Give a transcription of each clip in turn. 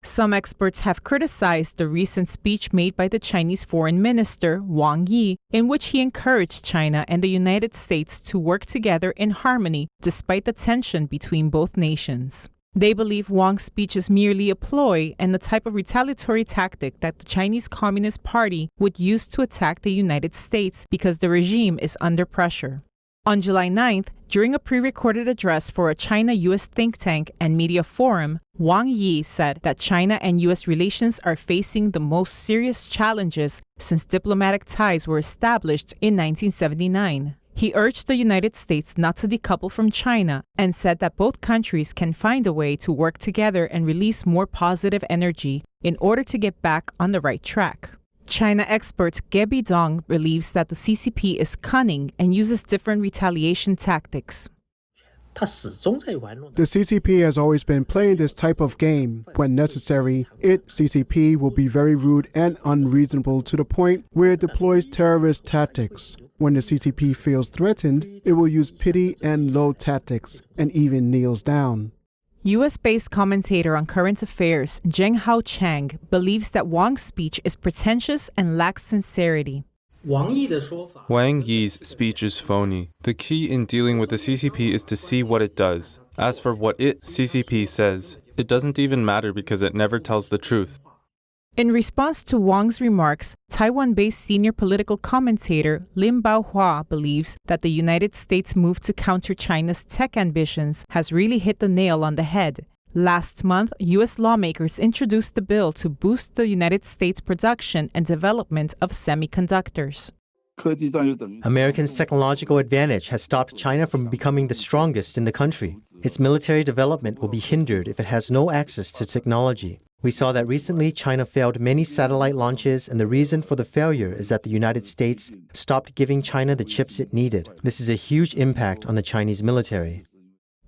Some experts have criticized the recent speech made by the Chinese Foreign Minister, Wang Yi, in which he encouraged China and the United States to work together in harmony despite the tension between both nations. They believe Wang's speech is merely a ploy and the type of retaliatory tactic that the Chinese Communist Party would use to attack the United States because the regime is under pressure. On July 9th, during a pre-recorded address for a China-US think tank and media forum, Wang Yi said that China and US relations are facing the most serious challenges since diplomatic ties were established in 1979. He urged the United States not to decouple from China and said that both countries can find a way to work together and release more positive energy in order to get back on the right track. China expert Ge Bidong believes that the CCP is cunning and uses different retaliation tactics. The CCP has always been playing this type of game. When necessary, CCP, will be very rude and unreasonable to the point where it deploys terrorist tactics. When the CCP feels threatened, it will use pity and low tactics and even kneels down. US-based commentator on current affairs Zheng Hao Chang believes that Wang's speech is pretentious and lacks sincerity. Wang Yi's speech is phony. The key in dealing with the CCP is to see what it does. As for what CCP says, it doesn't even matter because it never tells the truth. In response to Wang's remarks, Taiwan-based senior political commentator Lin Bao-Hua believes that the United States' move to counter China's tech ambitions has really hit the nail on the head. Last month, U.S. lawmakers introduced the bill to boost the United States' production and development of semiconductors. America's technological advantage has stopped China from becoming the strongest in the country. Its military development will be hindered if it has no access to technology. We saw that recently China failed many satellite launches, and the reason for the failure is that the United States stopped giving China the chips it needed. This is a huge impact on the Chinese military.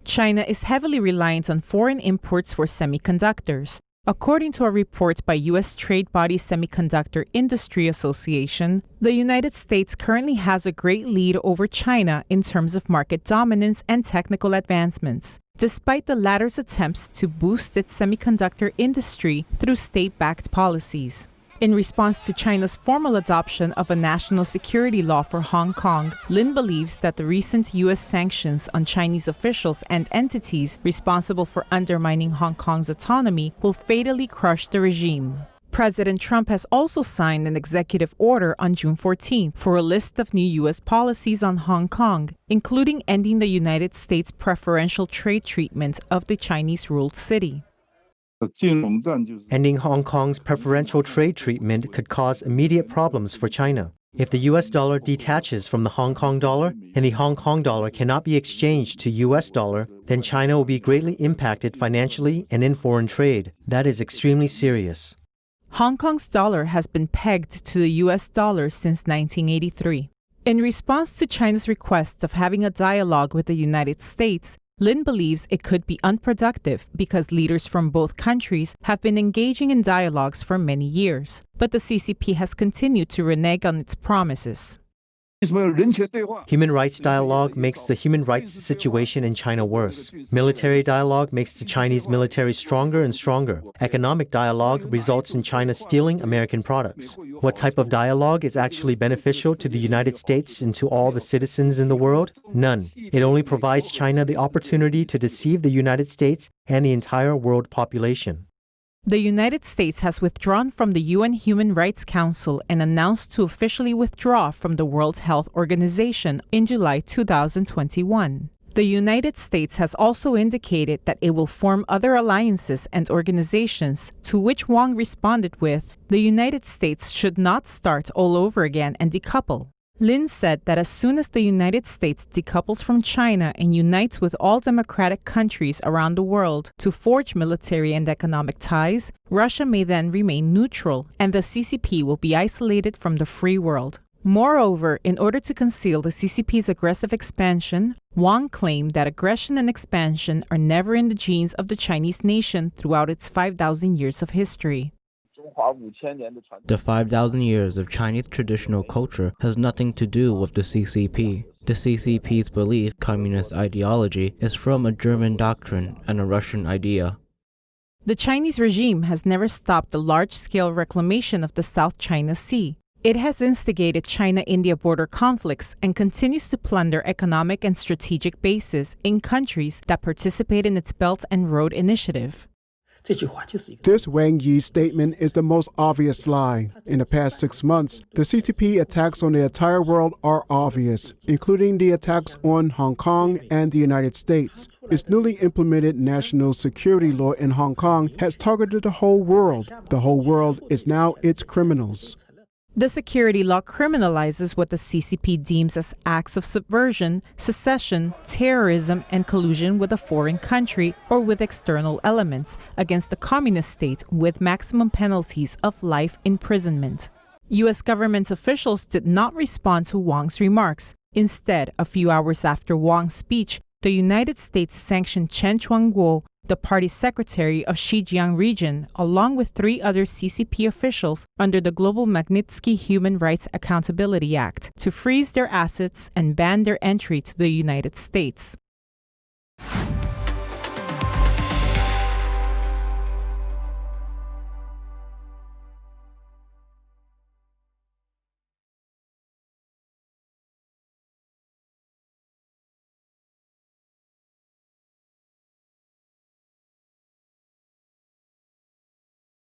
China is heavily reliant on foreign imports for semiconductors. According to a report by U.S. trade body Semiconductor Industry Association, the United States currently has a great lead over China in terms of market dominance and technical advancements, despite the latter's attempts to boost its semiconductor industry through state-backed policies. In response to China's formal adoption of a national security law for Hong Kong, Lin believes that the recent U.S. sanctions on Chinese officials and entities responsible for undermining Hong Kong's autonomy will fatally crush the regime. President Trump has also signed an executive order on June 14 for a list of new U.S. policies on Hong Kong, including ending the United States' preferential trade treatment of the Chinese-ruled city. Ending Hong Kong's preferential trade treatment could cause immediate problems for China. If the US dollar detaches from the Hong Kong dollar and the Hong Kong dollar cannot be exchanged to US dollar, then China will be greatly impacted financially and in foreign trade. That is extremely serious. Hong Kong's dollar has been pegged to the US dollar since 1983. In response to China's request of having a dialogue with the United States, Lin believes it could be unproductive because leaders from both countries have been engaging in dialogues for many years, but the CCP has continued to renege on its promises. Human rights dialogue makes the human rights situation in China worse. Military dialogue makes the Chinese military stronger and stronger. Economic dialogue results in China stealing American products. What type of dialogue is actually beneficial to the United States and to all the citizens in the world? None. It only provides China the opportunity to deceive the United States and the entire world population. The United States has withdrawn from the UN Human Rights Council and announced to officially withdraw from the World Health Organization in July 2021. The United States has also indicated that it will form other alliances and organizations, to which Wang responded with, "The United States should not start all over again and decouple." Lin said that as soon as the United States decouples from China and unites with all democratic countries around the world to forge military and economic ties, Russia may then remain neutral and the CCP will be isolated from the free world. Moreover, in order to conceal the CCP's aggressive expansion, Wang claimed that aggression and expansion are never in the genes of the Chinese nation throughout its 5,000 years of history. The 5,000 years of Chinese traditional culture has nothing to do with the CCP. The CCP's belief communist ideology is from a German doctrine and a Russian idea. The Chinese regime has never stopped the large-scale reclamation of the South China Sea. It has instigated China-India border conflicts and continues to plunder economic and strategic bases in countries that participate in its Belt and Road Initiative. This Wang Yi statement is the most obvious lie. In the past 6 months, the CCP attacks on the entire world are obvious, including the attacks on Hong Kong and the United States. Its newly implemented national security law in Hong Kong has targeted the whole world. The whole world is now its criminals. The security law criminalizes what the CCP deems as acts of subversion, secession, terrorism, and collusion with a foreign country or with external elements against the communist state with maximum penalties of life imprisonment. U.S. government officials did not respond to Wang's remarks. Instead, a few hours after Wang's speech, the United States sanctioned Chen Chuangguo, the party secretary of Xinjiang region, along with 3 other CCP officials under the Global Magnitsky Human Rights Accountability Act, to freeze their assets and ban their entry to the United States.